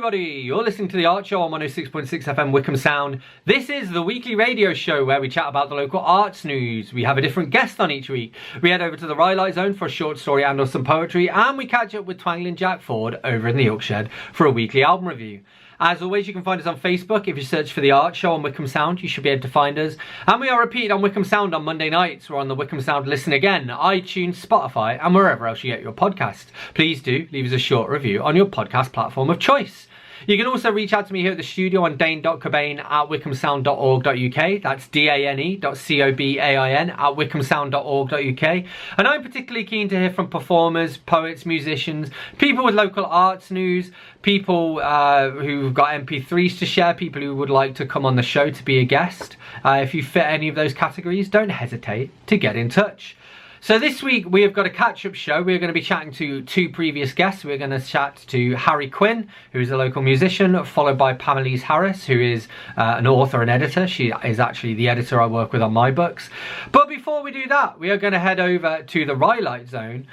everybody, you're listening to The Art Show on 106.6 FM Wickham Sound. This is the weekly radio show where we chat about the local arts news. We have a different guest on each week. We head over to the Rhylight Zone for a short story and or some poetry, and we catch up with Twangling Jack Ford over in the Ilk Shed for a weekly album review. As always, you can find us on Facebook. If you search for The Art Show on Wickham Sound, you should be able to find us. And we are repeated on Wickham Sound on Monday nights. We're on the Wickham Sound Listen Again, iTunes, Spotify, and wherever else you get your podcasts. Please do leave us a short review on your podcast platform of choice. You can also reach out to me here at the studio on dane.cobain@wickhamsound.org.uk. That's dane.cobain@wickhamsound.org.uk. And I'm particularly keen to hear from performers, poets, musicians, people with local arts news, people who've got MP3s to share, people who would like to come on the show to be a guest. If you fit any of those categories, don't hesitate to get in touch. So this week we have got a catch-up show. We're going to be chatting to two previous guests. We're going to chat to Quinn, who is a local musician, followed by Pam Elise, who is an author and editor. She is actually the editor I work with on my books. But before we do that, we are going to head over to the Rhylight Zone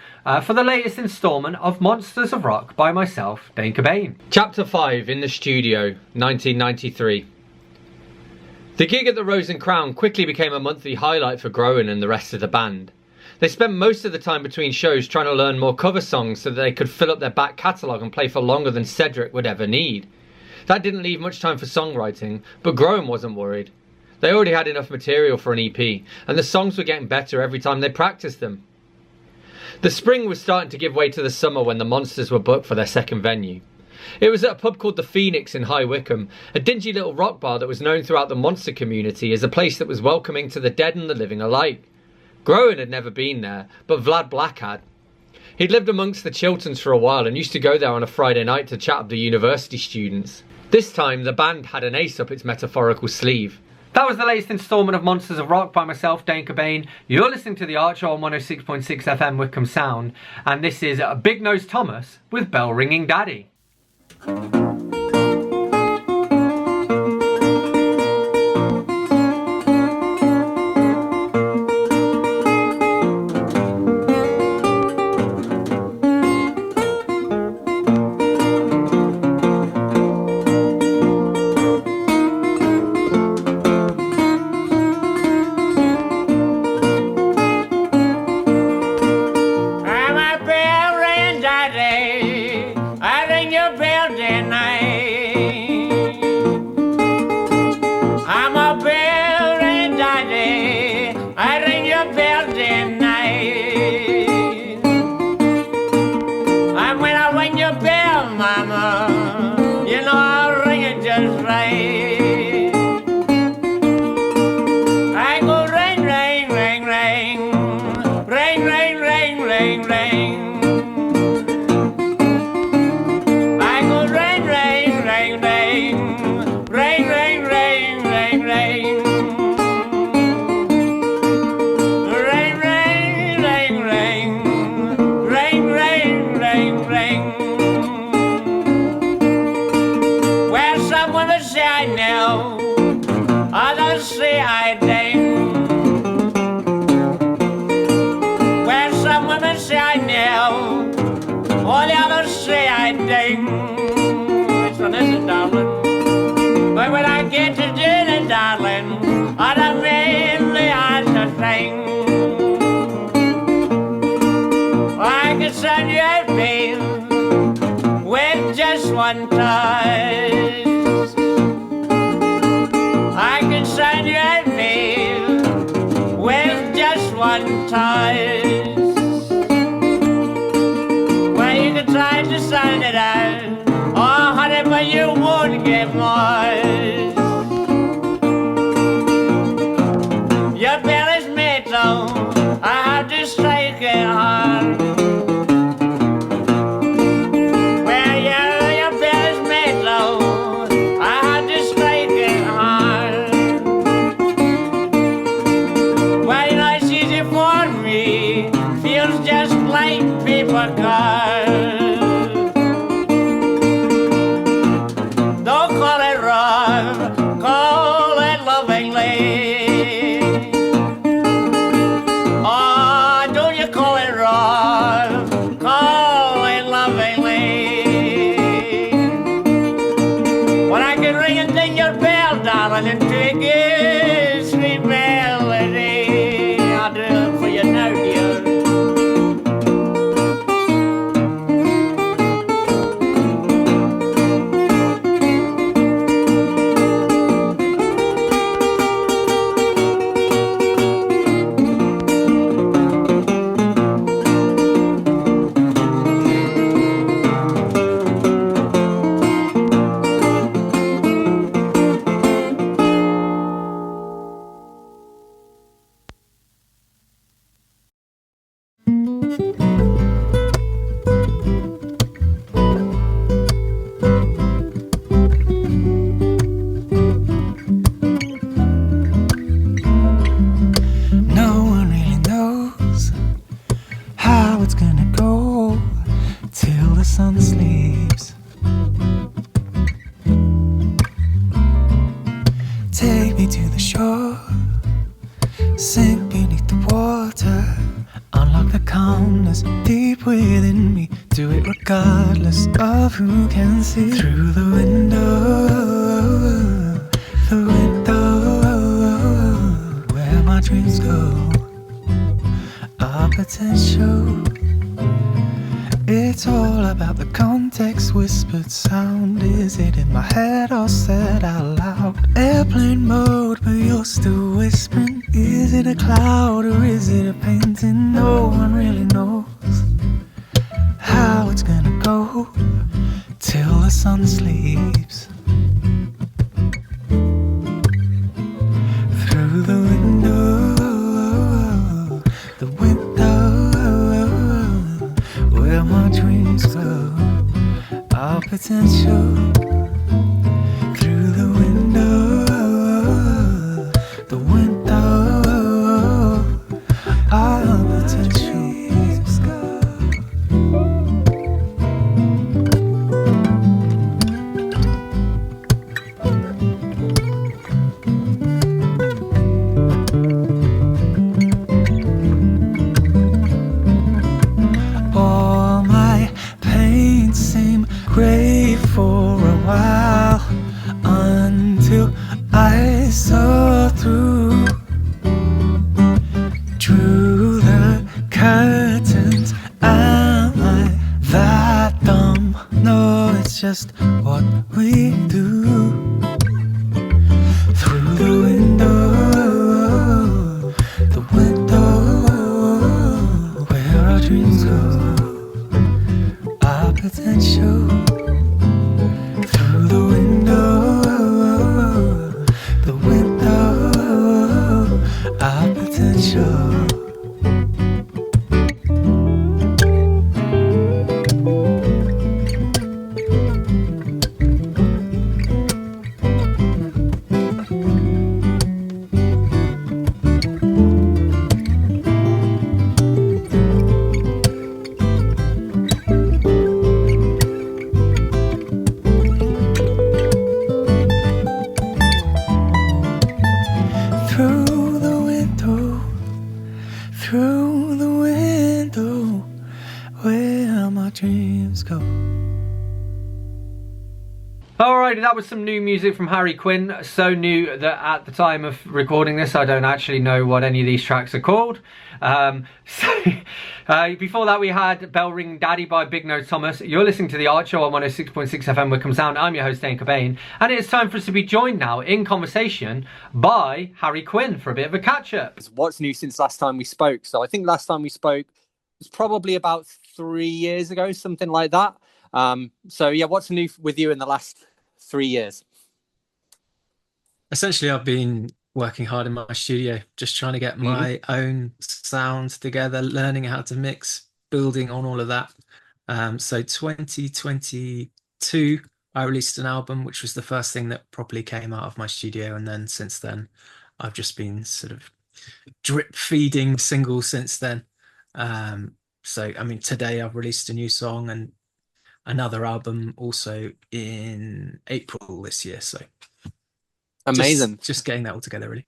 for the latest instalment of Monsters of Rock by myself, Dane Cobain. Chapter 5, In the Studio, 1993. The gig at the Rose and Crown quickly became a monthly highlight for Groen and the rest of the band. They spent most of the time between shows trying to learn more cover songs so that they could fill up their back catalogue and play for longer than Cedric would ever need. That didn't leave much time for songwriting, but Groen wasn't worried. They already had enough material for an EP, and the songs were getting better every time they practiced them. The spring was starting to give way to the summer when the Monsters were booked for their second venue. It was at a pub called the Phoenix in High Wycombe, a dingy little rock bar that was known throughout the Monster community as a place that was welcoming to the dead and the living alike. Groen had never been there, but Vlad Black had. He'd lived amongst the Chilterns for a while and used to go there on a Friday night to chat up the university students. This time the band had an ace up its metaphorical sleeve. That was the latest instalment of Monsters of Rock by myself, Dane Cobain. You're listening to The Art Show on 106.6 FM Wickham Sound, and this is Big Nose Thomas with Bell Ringing Daddy. One touch, I can sign your name with just one touch. Well, you can try to sign it out, oh honey, but you won't get much. Your belly's metal, I have to strike it hard. ringing in your bell, darling, and take it, sweet melody. I'll do it for you now, dear. Through the window, where my dreams go, our potential. It's all about the context, whispered sound. Is it in my head or said out loud? Airplane mode, but you're still whispering. Is it a cloud or is it a painting? No one really knows how it's gonna go till the sun sleeps. Through the window, where my dreams go, our potential. Through the window, our potential. Grey for a while, until I saw through, drew the curtains. Am I that dumb? No, it's just what we do. Through the window, where our dreams go, our potential. Through the window, our potential. Through the window, where my dreams go. Alrighty, that was some new music from Harry Quinn. So new that at the time of recording this, I don't actually know what any of these tracks are called. Before that, we had Bell Ring Daddy by Big Nose Thomas. You're listening to The Art Show on 106.6 FM Wickham Sound. I'm your host, Dane Cobain. And it's time for us to be joined now in conversation by Harry Quinn for a bit of a catch-up. What's new since last time we spoke? So I think last time we spoke was probably about 3 years ago, something like that. So yeah, what's new with you in the last 3 years? Essentially, I've been working hard in my studio, just trying to get my own sound together, learning how to mix, building on all of that. So 2022, I released an album, which was the first thing that properly came out of my studio. And then since then, I've just been sort of drip feeding singles since then. So, I mean, today I've released a new song and another album also in April this year. So amazing. Just getting that all together, really.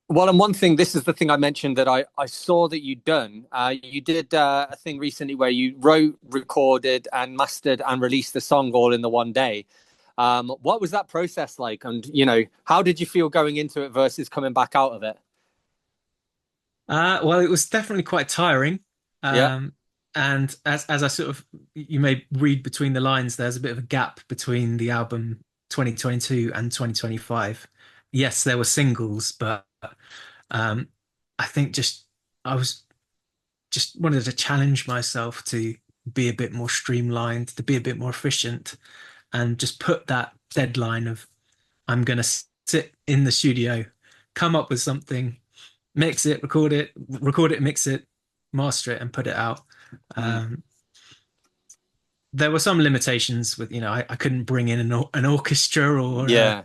Well, and one thing, this is the thing I mentioned that I saw that you'd done. You did a thing recently where you wrote, recorded and mastered and released the song all in the one day. What was that process like? And, how did you feel going into it versus coming back out of it? Well, it was definitely quite tiring. Yeah. And as I sort of, you may read between the lines, there's a bit of a gap between the album 2022 and 2025. Yes, there were singles, but um, I think I was just wanted to challenge myself to be a bit more streamlined, to be a bit more efficient, and just put that deadline of I'm going to sit in the studio, come up with something, mix it, record it, mix it, master it, and put it out. Um, there were some limitations with, I couldn't bring in an orchestra or Yeah.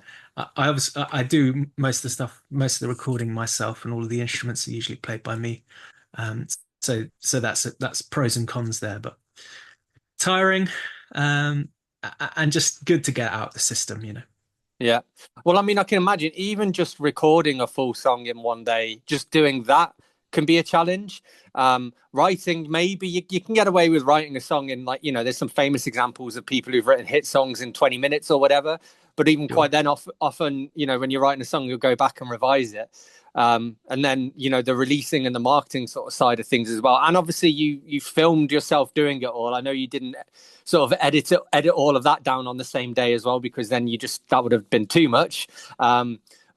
I do most of the stuff, most of the recording myself, and all of the instruments are usually played by me. Um, so that's pros and cons there, but tiring, and just good to get out the system. Yeah. Well, I mean, I can imagine even just recording a full song in one day, just doing that can be a challenge. Writing, maybe you can get away with writing a song in, like, there's some famous examples of people who've written hit songs in 20 minutes or whatever. But even quite then, often, when you're writing a song, you'll go back and revise it. And then, the releasing and the marketing sort of side of things as well. And obviously you filmed yourself doing it all. I know you didn't sort of edit all of that down on the same day as well, because then that would have been too much.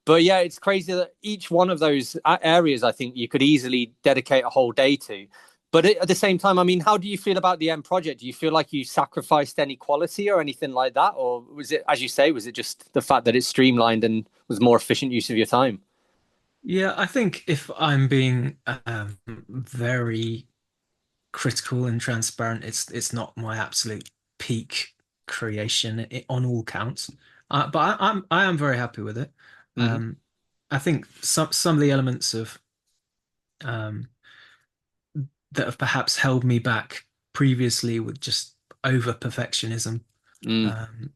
But yeah, it's crazy that each one of those areas, I think you could easily dedicate a whole day to. But at the same time, I mean, how do you feel about the end project? Do you feel like you sacrificed any quality or anything like that? Or was it, as you say, was it just the fact that it's streamlined and was more efficient use of your time? Yeah, I think if I'm being very critical and transparent, it's not my absolute peak creation on all counts. But I am very happy with it. Mm-hmm. I think some of the elements of um, that have perhaps held me back previously with just over perfectionism. Mm.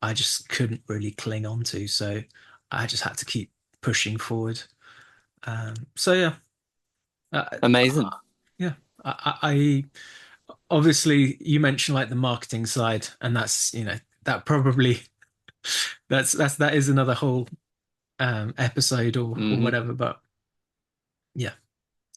I just couldn't really cling on to, so I just had to keep pushing forward. So yeah, Amazing. yeah. I obviously you mentioned like the marketing side, and that's that probably that is another whole episode or Mm-hmm. whatever. But yeah,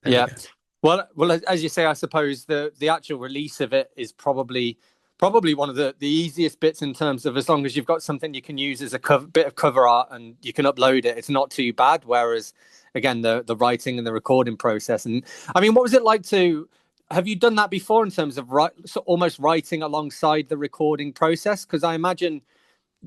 there we Yeah. go. Well, as you say, I suppose the actual release of it is probably one of the easiest bits, in terms of, as long as you've got something you can use as a bit of cover art and you can upload it, it's not too bad. Whereas, again, the writing and the recording process. And I mean, what was it like have you done that before, in terms of almost writing alongside the recording process? Because I imagine,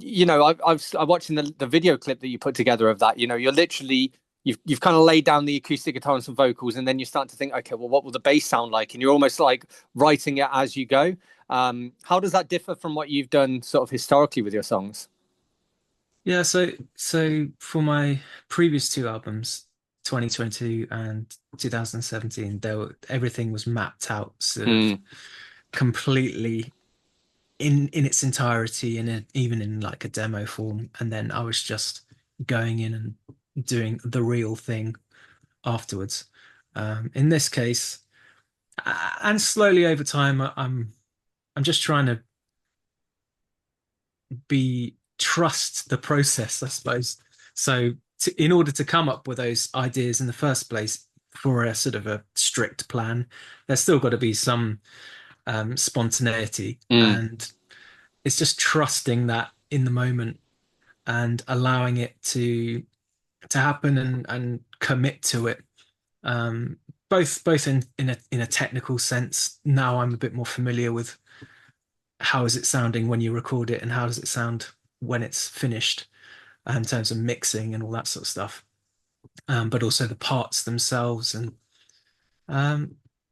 I'm watching the video clip that you put together of that. You're literally, you've kind of laid down the acoustic guitar and some vocals, and then you start to think, okay, well, what will the bass sound like? And you're almost like writing it as you go. How does that differ from what you've done sort of historically with your songs? Yeah, so for my previous two albums, 2022 and 2017, everything was mapped out sort of completely in its entirety, even in like a demo form, and then I was just going in and doing the real thing afterwards. In this case, and slowly over time, I'm just trying to trust the process, I suppose. So in order to come up with those ideas in the first place for a sort of a strict plan, there's still got to be some spontaneity, and it's just trusting that in the moment and allowing it to happen and commit to it. Both in a technical sense. Now I'm a bit more familiar with how is it sounding when you record it, and how does it sound when it's finished, in terms of mixing and all that sort of stuff. But also the parts themselves, and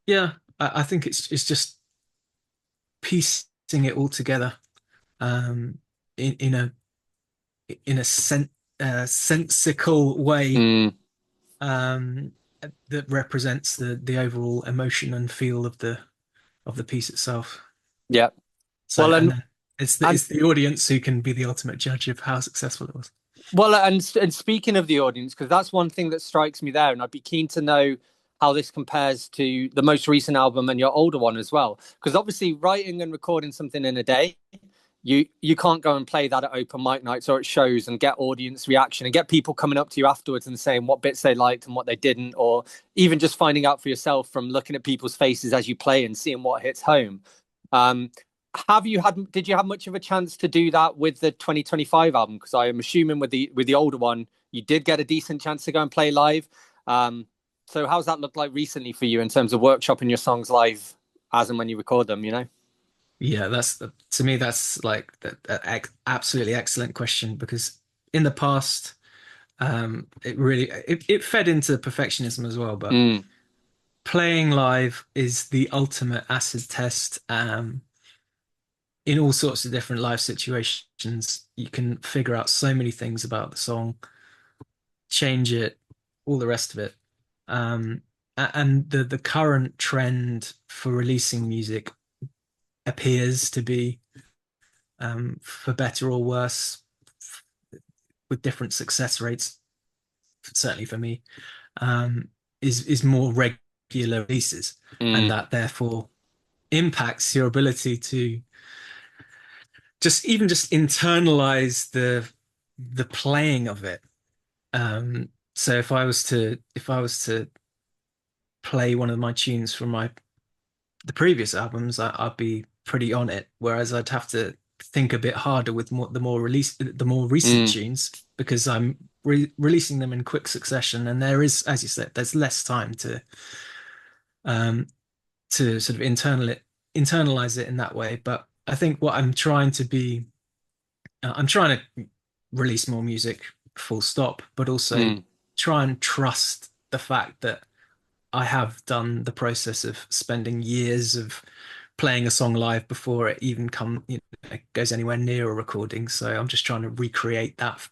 yeah, I think it's just piecing it all together, in a sensical way, that represents the overall emotion and feel of the piece itself. Yeah. So, Well, and then it's the audience who can be the ultimate judge of how successful it was. well, and speaking of the audience, because that's one thing that strikes me there, and I'd be keen to know how this compares to the most recent album and your older one as well. Because obviously, writing and recording something in a day, you can't go and play that at open mic nights or at shows and get audience reaction and get people coming up to you afterwards and saying what bits they liked and what they didn't, or even just finding out for yourself from looking at people's faces as you play and seeing what hits home. Did you have much of a chance to do that with the 2025 album? Because I am assuming with the older one, you did get a decent chance to go and play live. So how's that looked like recently for you in terms of workshopping your songs live as and when you record them, you know? Yeah, to me, that's like an absolutely excellent question, because in the past, it fed into perfectionism as well. But playing live is the ultimate acid test. In all sorts of different live situations, you can figure out so many things about the song, change it, all the rest of it. And the current trend for releasing music appears to be, for better or worse, with different success rates, certainly for me, is more regular releases, and that therefore impacts your ability to just internalize the playing of it. So if I was to play one of my tunes from the previous albums, I'd be pretty on it. Whereas I'd have to think a bit harder with the more recent tunes, because I'm releasing them in quick succession, and there is, as you said, there's less time to sort of internalize it in that way. But I think what I'm trying to release more music, full stop, but also try and trust the fact that I have done the process of spending years of playing a song live before it even goes anywhere near a recording. So I'm just trying to recreate that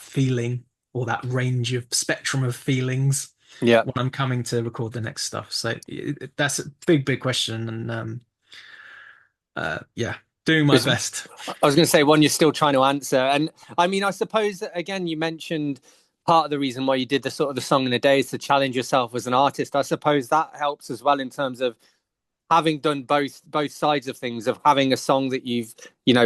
feeling, or that range of spectrum of feelings, when I'm coming to record the next stuff. So that's a big question, and doing my best. I was going to say one you're still trying to answer. And I mean, I suppose, again, you mentioned part of the reason why you did the sort of the song in a day is to challenge yourself as an artist. I suppose that helps as well in terms of having done both sides of things, of having a song that you've,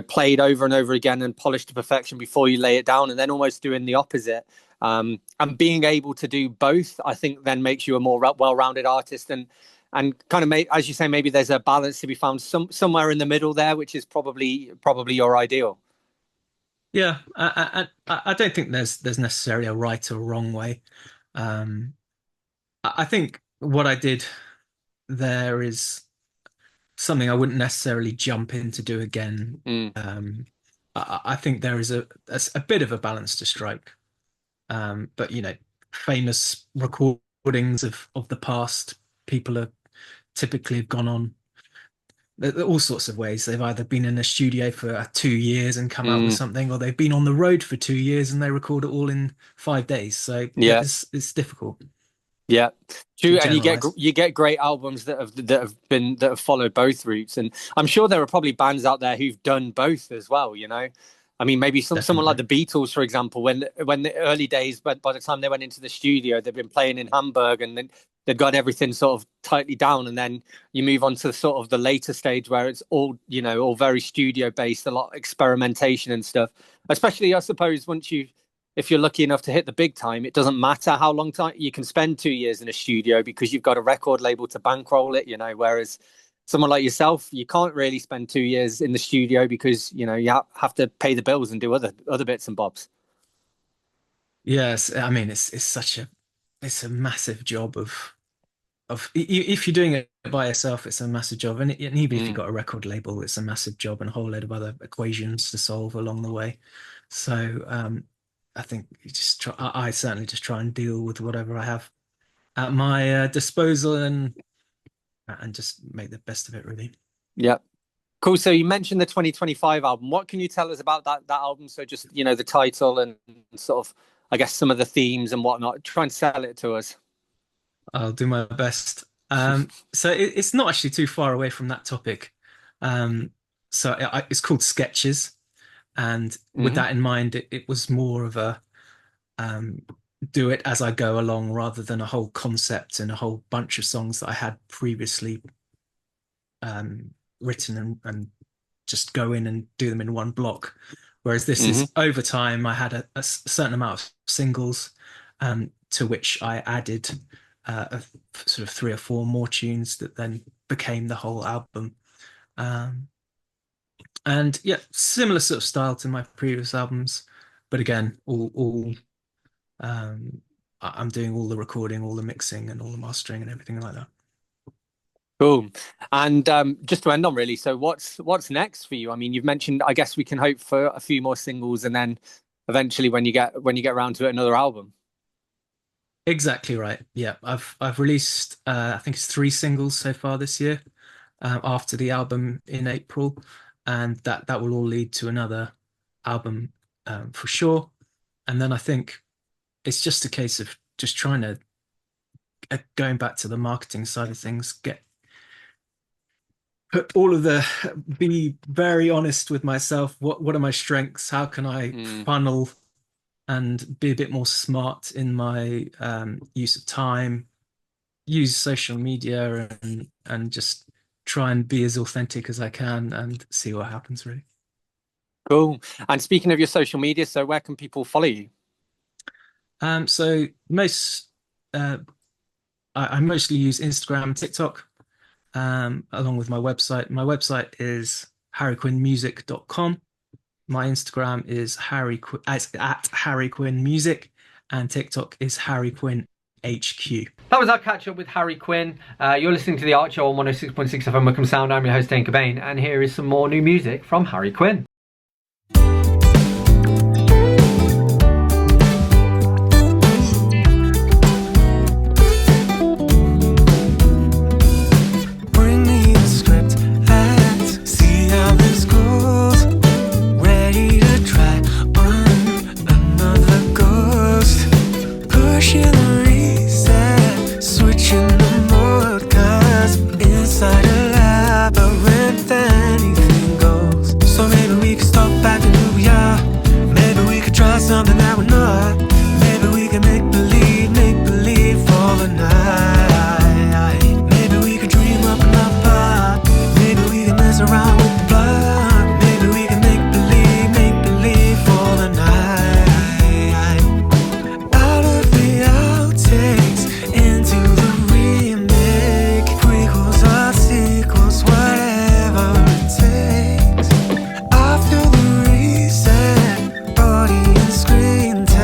played over and over again and polished to perfection before you lay it down, and then almost doing the opposite. And being able to do both, I think, then makes you a more well-rounded artist, and kind of as you say, maybe there's a balance to be found somewhere in the middle there, which is probably your ideal. Yeah, I don't think there's necessarily a right or wrong way. I think what I did there is something I wouldn't necessarily jump in to do again. I think there is a bit of a balance to strike. But famous recordings of the past, people have typically gone on all sorts of ways. They've either been in a studio for 2 years and come out with something, or they've been on the road for 2 years and they record it all in 5 days. So it's difficult. Yeah, true. And you get great albums that have followed both routes. And I'm sure there are probably bands out there who've done both as well. I mean, maybe someone like the Beatles, for example, when the early days, but by the time they went into the studio, they've been playing in Hamburg, and then they've got everything sort of tightly down. And then you move on to sort of the later stage where it's all very studio based, a lot of experimentation and stuff. Especially, I suppose, if you're lucky enough to hit the big time, it doesn't matter how long time you can spend 2 years in a studio, because you've got a record label to bankroll it, whereas someone like yourself, you can't really spend 2 years in the studio because, you have to pay the bills and do other bits and bobs. Yes. I mean, it's a massive job of if you're doing it by yourself, it's a massive job. And even if you've got a record label, it's a massive job and a whole load of other equations to solve along the way. So, I think I certainly just try and deal with whatever I have at my disposal, and just make the best of it, really. Yeah. Cool. So you mentioned the 2025 album. What can you tell us about that album? So just, the title and sort of, I guess, some of the themes and whatnot. Try and sell it to us. I'll do my best. So it's not actually too far away from that topic. So it's called Sketches. And with that in mind, it was more of a do it as I go along, rather than a whole concept and a whole bunch of songs that I had previously written and just go in and do them in one block. Whereas this is over time, I had a certain amount of singles, to which I added sort of 3 or 4 more tunes that then became the whole album. And yeah, similar sort of style to my previous albums, but again, all I'm doing all the recording, all the mixing, and all the mastering and everything like that. Cool. And just to end on, really, so what's next for you? I mean, you've mentioned, I guess we can hope for a few more singles, and then eventually, when you get around to it, another album. Exactly right. Yeah, I've released I think it's 3 singles so far this year, after the album in April, and that will all lead to another album, for sure. And then I think it's just a case of just trying to, going back to the marketing side of things, be very honest with myself. What are my strengths? How can I funnel and be a bit more smart in my use of time, use social media, and just try and be as authentic as I can and see what happens, really. Cool. And speaking of your social media, so where can people follow you? So I mostly use Instagram and TikTok, along with my website. My website is harryquinnmusic.com. My Instagram is at Harry Quinn Music, and TikTok is Harry Quinn HQ. That was our catch up with Harry Quinn. You're listening to The Art Show on 106.6 FM Wickham Sound. I'm your host, Dane Cobain, and here is some more new music from Harry Quinn. Screen time.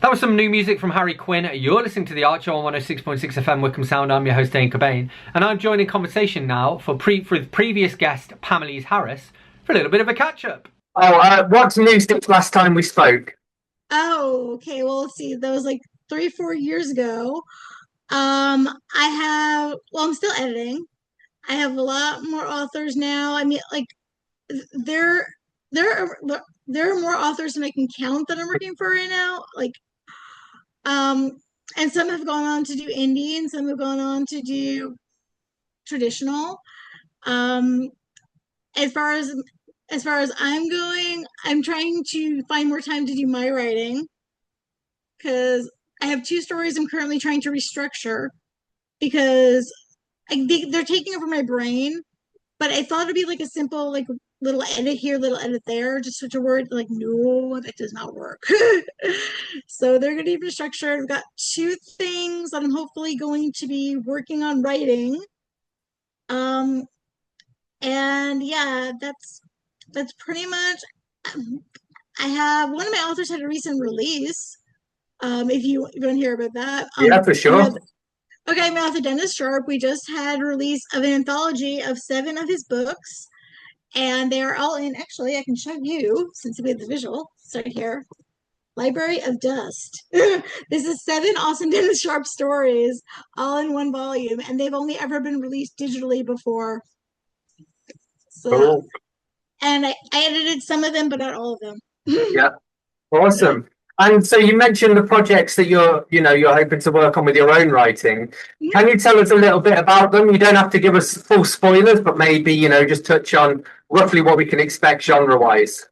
That was some new music from Harry Quinn. You're listening to The Archer on 106.6 FM Wickham Sound. I'm your host, Dane Cobain. And I'm joined in conversation now with previous guest Pam Elise Harris for a little bit of a catch-up. What's new since last time we spoke? Oh, okay. Well, let's see. That was like 3-4 years ago. I'm still editing. I have a lot more authors now. I mean, like, there are more authors than I can count that I'm working for right now. Like, and some have gone on to do indie, and some have gone on to do traditional. As far as I'm going, I'm trying to find more time to do my writing because I have 2 stories I'm currently trying to restructure because they're taking over my brain. But I thought it'd be like a simple, like, little edit here, little edit there, just switch a word. Like, no, that does not work. So they're going to be restructured. I've got 2 things that I'm hopefully going to be working on writing. And yeah, that's pretty much. I have one of my authors had a recent release. If you want to hear about that, Yeah, for sure. Okay, my author Dennis Sharp. We just had a release of an anthology of 7 of his books, and they are all in. Actually, I can show you since we have the visual. Start here. Library of Dust. This is 7 awesome Dennis Sharp stories, all in 1 volume, and they've only ever been released digitally before. So, Cool. and I edited some of them, but not all of them. Yeah, awesome. And so you mentioned the projects that you're hoping to work on with your own writing. Can you tell us a little bit about them? You don't have to give us full spoilers, but maybe, just touch on roughly what we can expect genre-wise.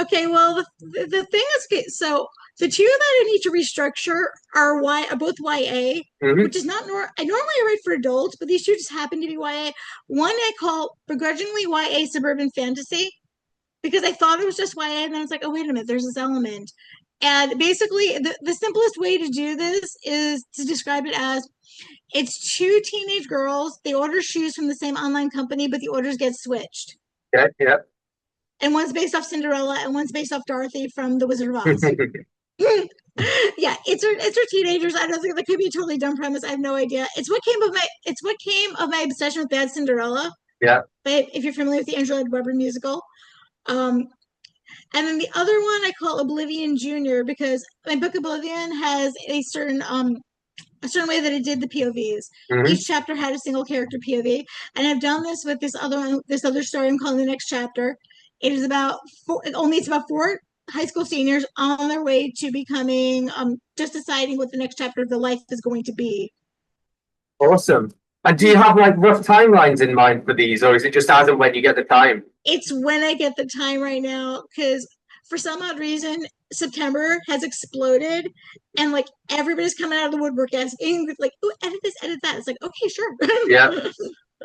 Okay, well, the thing is, okay, so the 2 that I need to restructure are both YA, which is not I normally write for adults, but these 2 just happen to be YA. One I call begrudgingly YA suburban fantasy, because I thought it was just YA, and then it's like, oh, wait a minute, there's this element. And basically, the simplest way to do this is to describe it as it's 2 teenage girls. They order shoes from the same online company, but the orders get switched. Yeah. And one's based off Cinderella, and one's based off Dorothy from The Wizard of Oz. Yeah, it's teenagers. I don't think that could be a totally dumb premise. I have no idea. It's what came of my obsession with Bad Cinderella. Yeah. But if you're familiar with the Andrew Lloyd Webber musical. And then the other one I call Oblivion Junior because my book Oblivion has a certain way that it did the POVs. Each chapter had a single character POV, and I've done this with this other story I'm calling The Next Chapter. It is about 4 high school seniors on their way to becoming just deciding what the next chapter of their life is going to be. Awesome. And do you have like rough timelines in mind for these, or is it just as and when you get the time? It's when I get the time right now, because for some odd reason, September has exploded, and like everybody's coming out of the woodwork asking, like, "Oh, edit this, edit that." It's like, okay, sure. Yeah.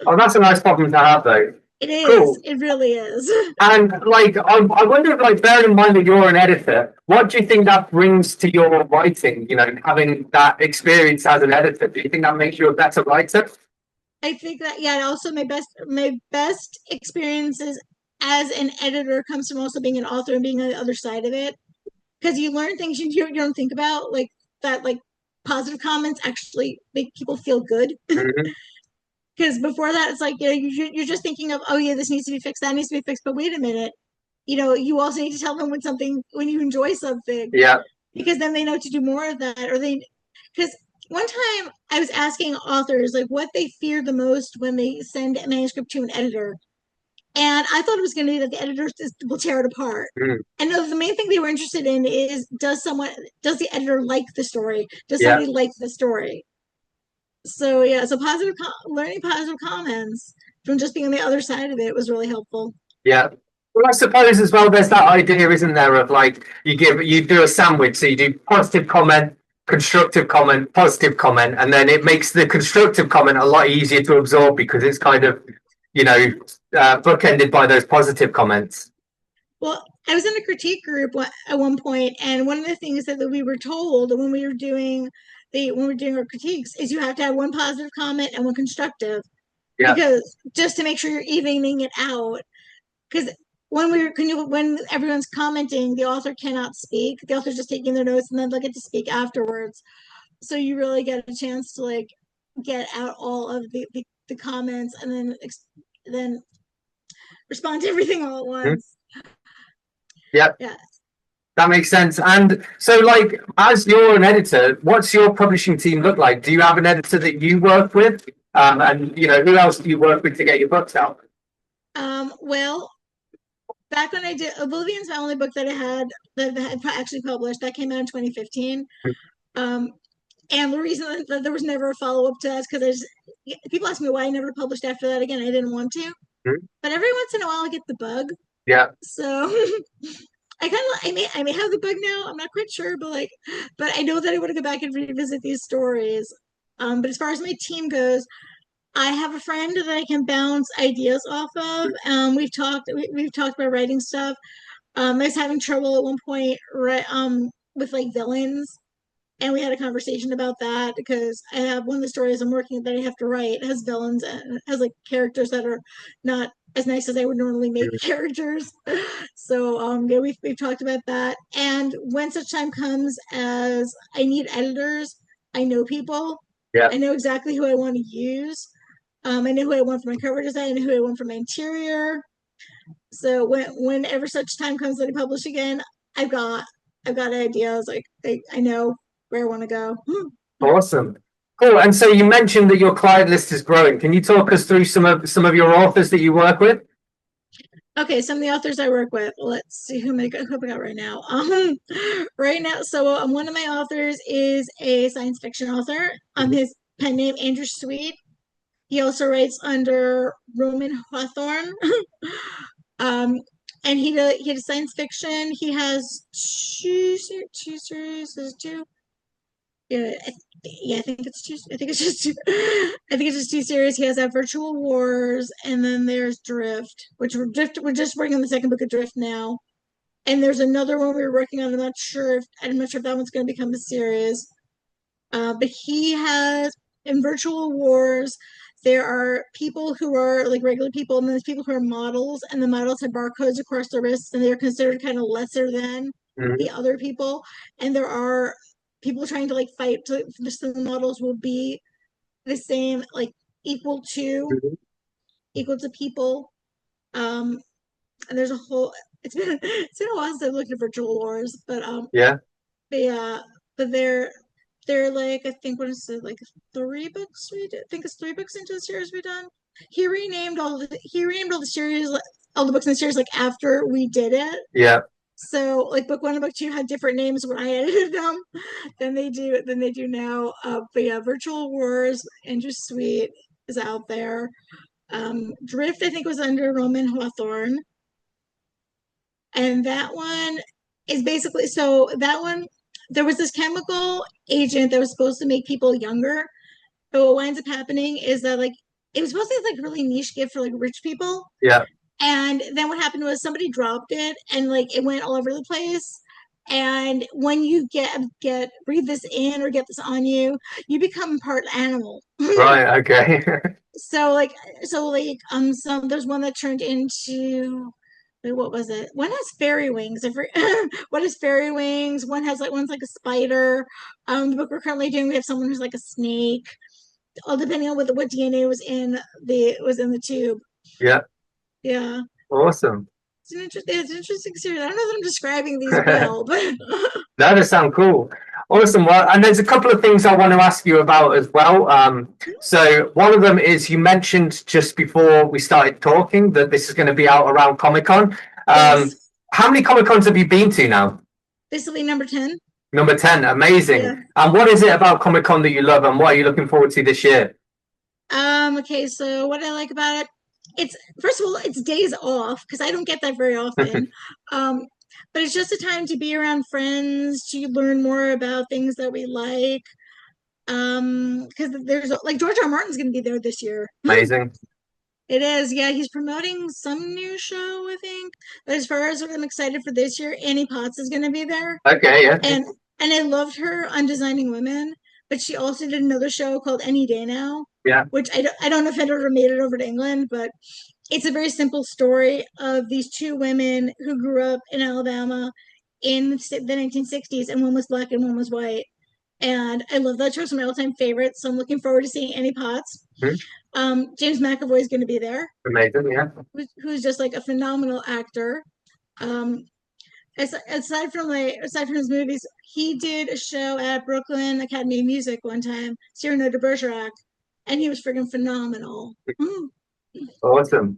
Oh, that's a nice problem to have, though. It is. Cool. It really is. And like, I wonder if, like, bearing in mind that you're an editor, what do you think that brings to your writing? Having that experience as an editor, do you think that makes you a better writer? I think that, yeah. Also, my best experiences as an editor comes from also being an author and being on the other side of it, because you learn things you don't think about, like that. Like positive comments actually make people feel good. Because before that, it's like, you're just thinking of, oh yeah, this needs to be fixed, that needs to be fixed. But wait a minute, you also need to tell them when you enjoy something. Yeah. Because then they know to do more of that, because one time I was asking authors like what they fear the most when they send a manuscript to an editor. And I thought it was going to be that the editor will tear it apart. And the main thing they were interested in is, does the editor like the story? Does somebody like the story? So yeah, so learning positive comments from just being on the other side of it was really helpful. Yeah. Well, I suppose as well, there's that idea, isn't there, of like you do a sandwich, so you do positive comment, constructive comment, positive comment, and then it makes the constructive comment a lot easier to absorb because it's kind of bookended by those positive comments. Well, I was in a critique group at one point, and one of the things that we were told when we were doing our critiques is you have to have 1 positive comment and 1 constructive, because just to make sure you're evening it out. Because when everyone's commenting, the author cannot speak. The author's just taking their notes, and then they'll get to speak afterwards. So you really get a chance to like get out all of the comments, and then respond to everything all at once. Yep. Yeah. That makes sense. And so, like, as you're an editor, what's your publishing team look like? Do you have an editor that you work with? And, you know, who else do you work with to get your books out? Well, back when I did Oblivion's the only book that I had actually published. That came out in 2015. And the reason that there was never a follow-up to that is because people ask me why I never published after that again. I didn't want to. But every once in a while I get the bug. Yeah. So I may have the bug now. I'm not quite sure, but I know that I want to go back and revisit these stories. But as far as my team goes, I have a friend that I can bounce ideas off of. We've talked about writing stuff. I was having trouble at one point, with like villains, and we had a conversation about that because I have one of the stories I'm working that I have to write has villains and it has like characters that are not as nice as I would normally make characters. So yeah, we've talked about that. And when such time comes as I need editors, I know people. Yeah. I know exactly who I want to use. I know who I want for my cover design and who I want for my interior. So whenever such time comes that I publish again, I've got ideas. Like I know where I want to go. Awesome. Cool. And so you mentioned that your client list is growing. Can you talk us through some of your authors that you work with? Okay, some of the authors I work with. Let's see who I got right now. Right now, so one of my authors is a science fiction author. His pen name Andrew Sweet. He also writes under Roman Hawthorne. And he did science fiction. He has two series. There's two. Yeah, I think it's two. I think it's just two. I think it's just two series. He has that Virtual Wars, and then there's Drift, which we're just working on the second book of Drift now. And there's another one we're working on. I'm not sure if that one's going to become a series. But he has in Virtual Wars. There are people who are like regular people, and then there's people who are models, and the models have barcodes across their wrists, and they're considered kind of lesser than the other people. And there are people trying to like fight to just the models will be the same, like equal to people. And there's a whole. It's been a while since I've looked at Virtual Wars, but but they're like, I think, what is it, like 3 books we did? I think it's 3 books into the series we done. He renamed all the series, all the books in the series, like after we did it. Yeah. So like book 1 and book 2 had different names when I edited them than they do now. But yeah, Virtual Wars, Andrew Sweet is out there. Drift, I think, was under Roman Hawthorne. And that one is basically, so that one, there was this chemical agent that was supposed to make people younger, but what winds up happening is that like it was supposed to be like really niche gift for like rich people. Yeah. And then what happened was somebody dropped it and like it went all over the place. And when you breathe this in or get this on you, you become part animal. Right. Okay. So there's one that turned into, what was it? One has fairy wings. What is fairy wings? One's like a spider. The book we're currently doing, we have someone who's like a snake. All depending on what DNA was in the tube. Yeah. Yeah. Awesome. It's an interesting series. I don't know that I'm describing these well, but that does sound cool. Awesome. Well, and there's a couple of things I want to ask you about as well. So one of them is you mentioned just before we started talking that this is going to be out around Comic-Con. Yes. How many Comic-Cons have you been to now? This will be number 10. Number 10. Amazing. Yeah. And what is it about Comic-Con that you love, and what are you looking forward to this year? Okay, so what I like about it, it's, first of all, it's days off because I don't get that very often. But it's just a time to be around friends, to learn more about things that we like. Because there's like George R. Martin's going to be there this year. Amazing. It is, yeah. He's promoting some new show, I think. But as far as what I'm excited for this year, Annie Potts is going to be there. Okay, yeah. And I loved her on Designing Women, but she also did another show called Any Day Now. Yeah. Which I don't know if it ever made it over to England, but it's a very simple story of these two women who grew up in Alabama in the 1960s, and one was black and one was white. And I love that show. It's one of my all-time favorites. So I'm looking forward to seeing Annie Potts. James McAvoy is going to be there. Amazing, yeah. Who's just like a phenomenal actor. Aside from his movies, he did a show at Brooklyn Academy of Music one time, Cyrano de Bergerac, and he was friggin' phenomenal. Awesome.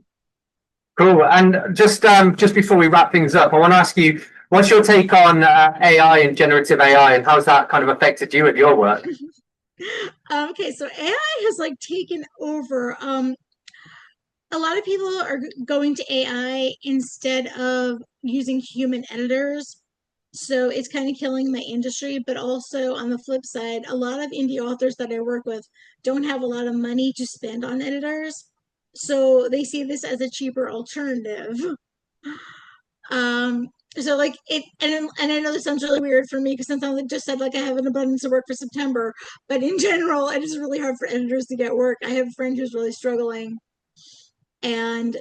Cool. And just before we wrap things up, I want to ask you, what's your take on AI and generative AI, and how's that kind of affected you with your work? Okay, so AI has like taken over. A lot of people are going to AI instead of using human editors. So it's kind of killing my industry. But also on the flip side, a lot of indie authors that I work with don't have a lot of money to spend on editors. So they see this as a cheaper alternative. So like it, and I know this sounds really weird for me because sometimes I just said like I have an abundance of work for September, but in general, it is really hard for editors to get work. I have a friend who's really struggling, and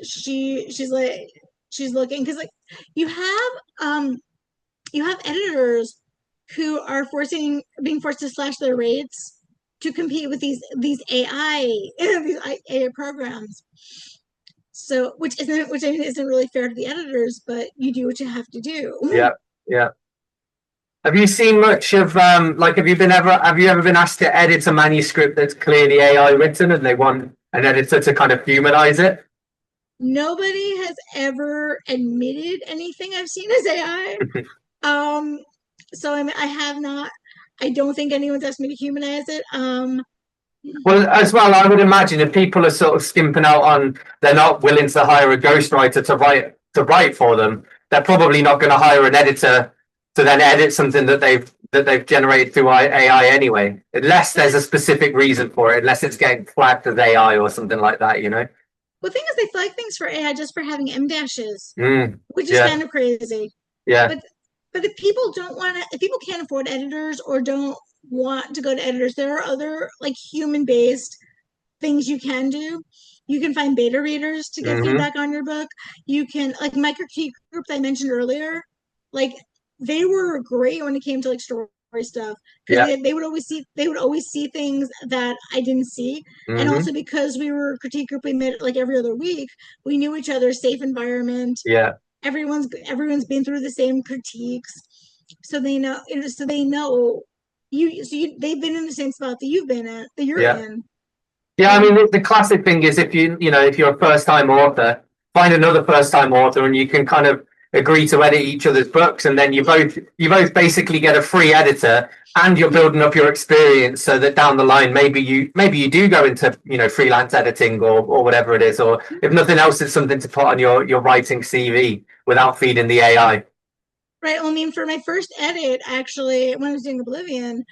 she's looking because like you have editors who are being forced to slash their rates to compete with these AI these AI programs. So which isn't really fair to the editors, but you do what you have to do. Yeah. Have you seen much of like have you ever been asked to edit a manuscript that's clearly AI written and they want an editor to kind of humanize it? Nobody has ever admitted anything I've seen as AI. So I mean, I have not. I don't think anyone's asked me to humanize it. Well, as well, I would imagine if people are sort of skimping out on, they're not willing to hire a ghostwriter to write for them, they're probably not going to hire an editor to then edit something that they've generated through AI anyway, unless there's a specific reason for it, unless it's getting flagged as AI or something like that, you know. Well, the thing is, they flag things for AI just for having M dashes, which is Yeah. kind of crazy. Yeah. But if people if people can't afford editors or don't want to go to editors, there are other like human-based things you can do. You can find beta readers to get feedback on your book. You can like my critique group that I mentioned earlier, like they were great when it came to like story stuff because they would always see things that I didn't see, and also because we were a critique group, we met like every other week. We knew each other, safe environment. Yeah. Everyone's been through the same critiques, so they know. So they know they've been in the same spot that you're in. Yeah, I mean the classic thing is if you're a first time author, find another first time author and you can kind of agree to edit each other's books, and then you both basically get a free editor, and you're building up your experience so that down the line maybe you do go into freelance editing or whatever it is, or if nothing else, it's something to put on your writing CV without feeding the AI. Right. Well, I mean, for my first edit, actually, when I was doing Oblivion,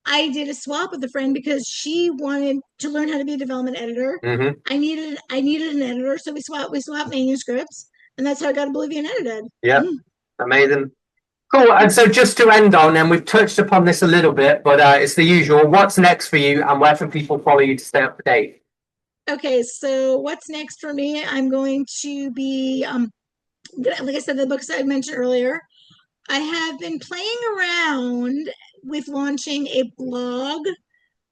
I did a swap with a friend because she wanted to learn how to be a development editor. I needed an editor, so we swapped manuscripts, and that's how I got Oblivion edited. Yeah, amazing. Cool. And so just to end on, and we've touched upon this a little bit, but it's the usual. What's next for you, and where can people follow you to stay up to date? Okay, so what's next for me? I'm going to be, like I said, the books I mentioned earlier. I have been playing around with launching a blog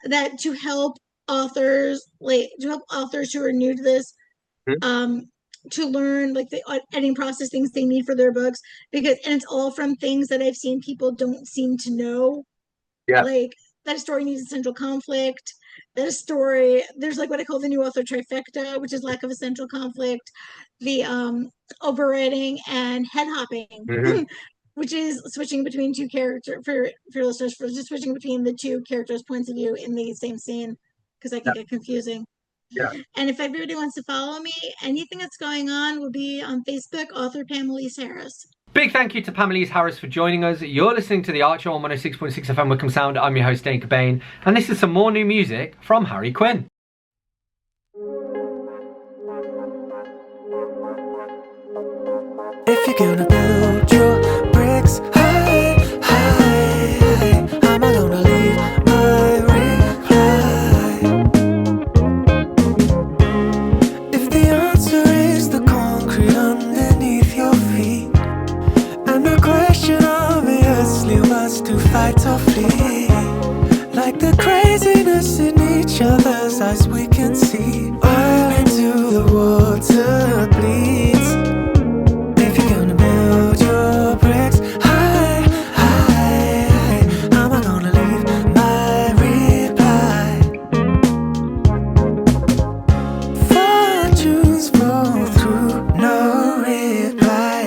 that to help authors who are new to this, to learn like the editing process, things they need for their books, and it's all from things that I've seen people don't seem to know. Yeah. Like that story needs a central conflict. That story, there's like what I call the new author trifecta, which is lack of a central conflict, the overwriting and head hopping. Which is switching between two characters for listeners, for just switching between the two characters' points of view in the same scene, because that can get confusing. Yeah. And if everybody wants to follow me, anything that's going on will be on Facebook, author Pam Elise Harris. Big thank you to Pam Elise Harris for joining us. You're listening to The Archer on 106.6 FM Wickham Sound. I'm your host, Dane Cobain, and this is some more new music from Harry Quinn. If you're gonna build your bricks high, I'm gonna leave my reply. If the fight or flee. Like the craziness in each other's eyes we can see. Oil into the water bleeds. If you're gonna build your bricks high, high, high, how am I gonna leave my reply? Fortunes fall through no reply.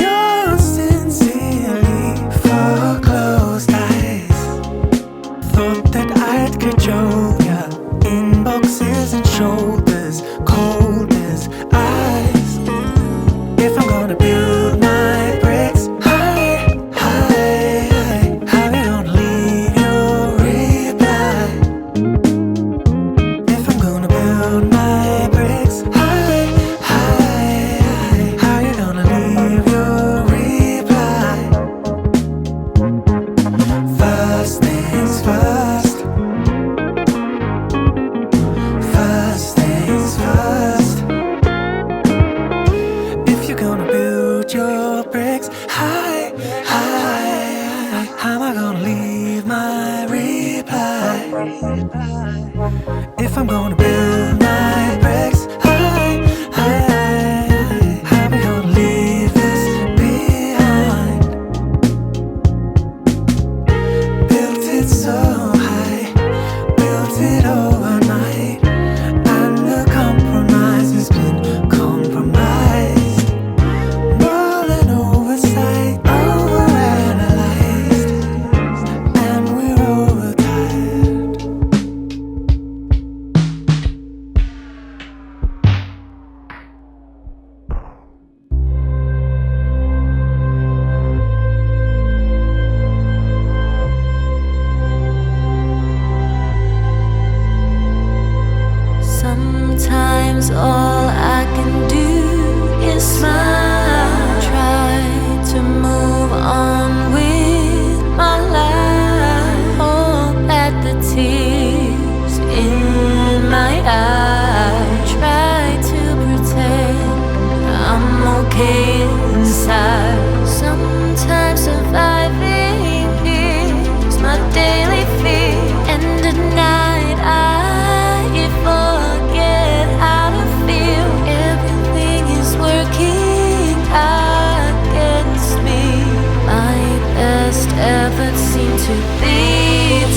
Yours sincerely for closed eyes. Thought that I'd cajole ya in boxes and shoulders, cold as ice. If I'm gonna build my bricks high, high, high, how you gonna leave your reply? If I'm gonna build my bricks high, high, high, how you gonna leave your reply? First things first. First things first. If you're gonna build your bricks high, high, high, how am I gonna leave my reply? If I'm gonna build my bricks high, high, high, how am I gonna leave this behind? Built it so high, built it overnight, and the compromise has been compromised. More than oversight, overanalyzed, and we're overtired. Sometimes all I can do is smile. Try to move on with my life. Hope that the tears in my eyes try to pretend I'm okay inside. Sometimes surviving is my daily fear, and at night I forget how to feel. Everything is working against me. My best efforts seem to be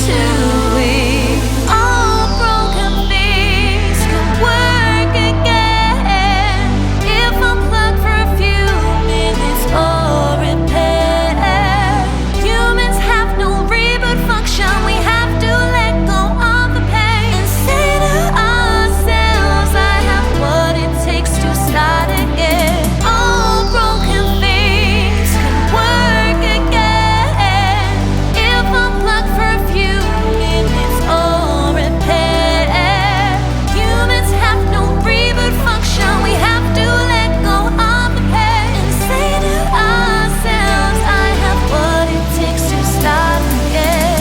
too weak. All broken things can work again if I'm plugged for a few minutes or repair. Humans have no reboot function. We have to let go of the pain and say to ourselves, I have what it takes to start again. All broken things can work again if I'm plugged for a few minutes or repair. Humans have no reboot function. We have to let go of the pain and say to ourselves, I have what it takes to start again.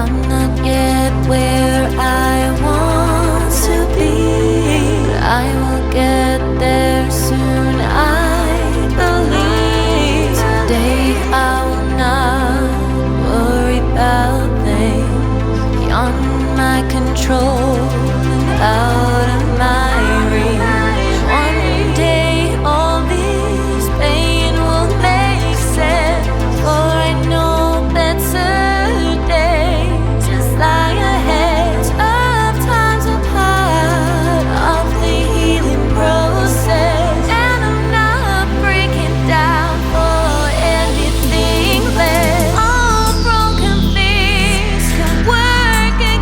I'm not yet where I want to be, but I will get there soon, I believe. Today I will not worry about things beyond my control and out of my reach. One day all this pain will make sense, for I know better days just lie ahead. Tough times are part of the healing process, and I'm not breaking down for anything less. All broken things can work again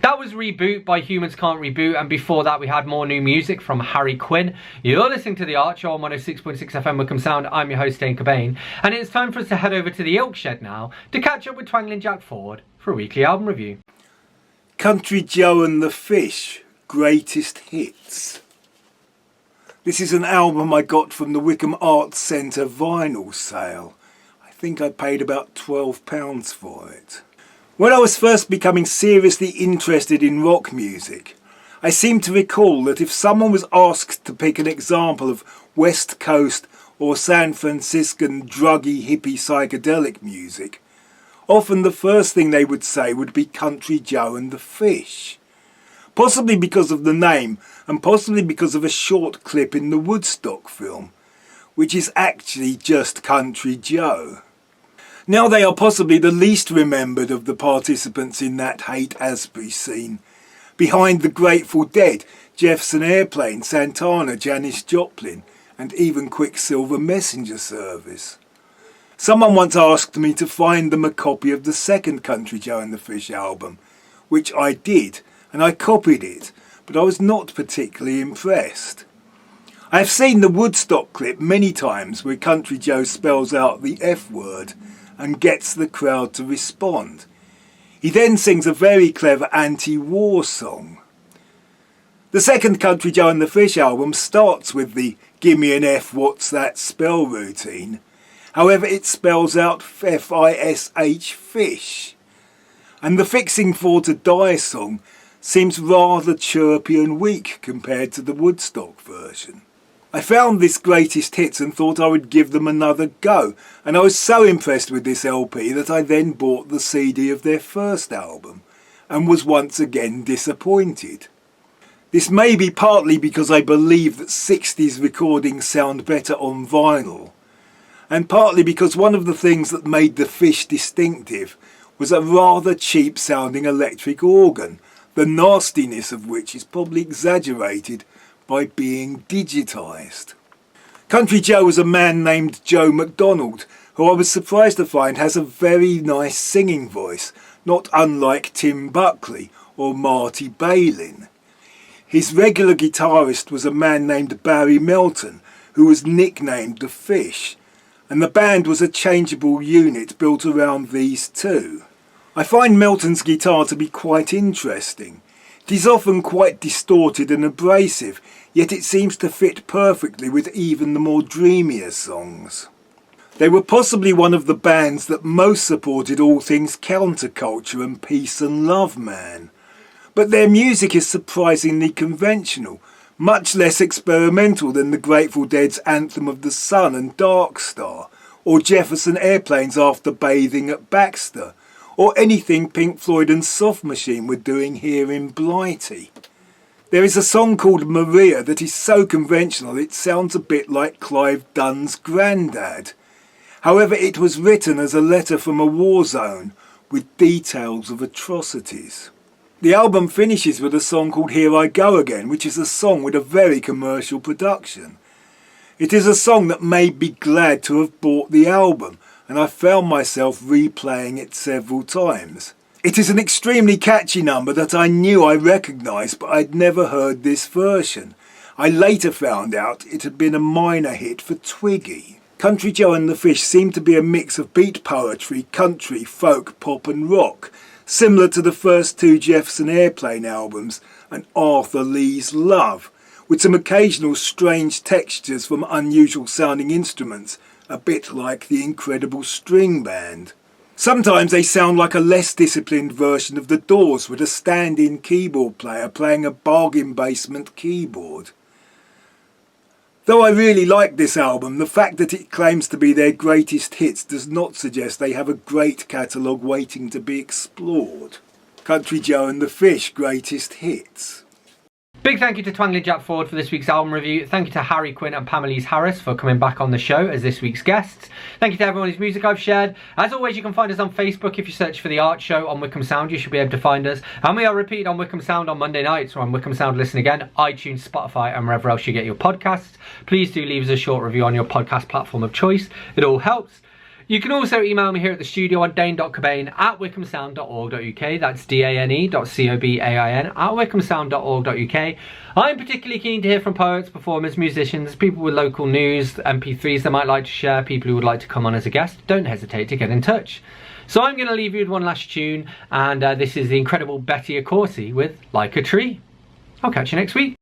That was Reboot by Humans Can't Reboot, and before that we had more new music from Harry Quinn. You're listening to The Art Show on 106.6 FM Wickham Sound. I'm your host, Dane Cobain, and it's time for us to head over to the Ilk Shed now to catch up with Twangling Jack Ford for a weekly album review. Country Joe and the Fish, Greatest Hits. This is an album I got from the Wickham Arts Centre vinyl sale. I think I paid about £12 for it. When I was first becoming seriously interested in rock music, I seem to recall that if someone was asked to pick an example of West Coast or San Franciscan druggy hippie psychedelic music, often the first thing they would say would be Country Joe and the Fish. Possibly because of the name, and possibly because of a short clip in the Woodstock film, which is actually just Country Joe. Now they are possibly the least remembered of the participants in that Haight-Ashbury scene, behind the Grateful Dead, Jefferson Airplane, Santana, Janis Joplin, and even Quicksilver Messenger Service. Someone once asked me to find them a copy of the second Country Joe and the Fish album, which I did, and I copied it, but I was not particularly impressed. I have seen the Woodstock clip many times where Country Joe spells out the F word and gets the crowd to respond. He then sings a very clever anti-war song. The second Country Joe and the Fish album starts with the "Gimme an F, what's that spell" routine. However, it spells out F-I-S-H, fish. And the Fixing for to Die song seems rather chirpy and weak compared to the Woodstock version. I found this Greatest Hits and thought I would give them another go, and I was so impressed with this LP that I then bought the CD of their first album, and was once again disappointed. This may be partly because I believe that 60s recordings sound better on vinyl, and partly because one of the things that made the Fish distinctive was a rather cheap sounding electric organ, the nastiness of which is probably exaggerated by being digitised. Country Joe was a man named Joe McDonald, who I was surprised to find has a very nice singing voice, not unlike Tim Buckley or Marty Balin. His regular guitarist was a man named Barry Melton, who was nicknamed The Fish, and the band was a changeable unit built around these two. I find Melton's guitar to be quite interesting. It is often quite distorted and abrasive, yet it seems to fit perfectly with even the more dreamier songs. They were possibly one of the bands that most supported all things counterculture and peace and love, man. But their music is surprisingly conventional, much less experimental than the Grateful Dead's Anthem of the Sun and Dark Star, or Jefferson Airplane's After Bathing at Baxter, or anything Pink Floyd and Soft Machine were doing here in Blighty. There is a song called Maria that is so conventional it sounds a bit like Clive Dunn's Grandad. However, it was written as a letter from a war zone with details of atrocities. The album finishes with a song called Here I Go Again, which is a song with a very commercial production. It is a song that made me glad to have bought the album, and I found myself replaying it several times. It is an extremely catchy number that I knew I recognised, but I'd never heard this version. I later found out it had been a minor hit for Twiggy. Country Joe and the Fish seemed to be a mix of beat poetry, country, folk, pop and rock, similar to the first two Jefferson Airplane albums and Arthur Lee's Love, with some occasional strange textures from unusual sounding instruments, a bit like the Incredible String Band. Sometimes they sound like a less disciplined version of The Doors with a stand-in keyboard player playing a bargain basement keyboard. Though I really like this album, the fact that it claims to be their greatest hits does not suggest they have a great catalogue waiting to be explored. Country Joe and the Fish Greatest Hits. Big thank you to Twangling Jack Ford for this week's album review. Thank you to Harry Quinn and Pam Elise for coming back on the show as this week's guests. Thank you to everyone whose music I've shared. As always, you can find us on Facebook. If you search for The Art Show on Wickham Sound, you should be able to find us. And we are repeated on Wickham Sound on Monday nights, or on Wickham Sound Listen Again, iTunes, Spotify, and wherever else you get your podcasts. Please do leave us a short review on your podcast platform of choice. It all helps. You can also email me here at the studio on dane.cobain@wickhamsound.org.uk. That's dane.cobain@wickhamsound.org.uk. I'm particularly keen to hear from poets, performers, musicians, people with local news, MP3s they might like to share, people who would like to come on as a guest. Don't hesitate to get in touch. So I'm going to leave you with one last tune, and this is the incredible Betty Accorsi with Like a Tree. I'll catch you next week.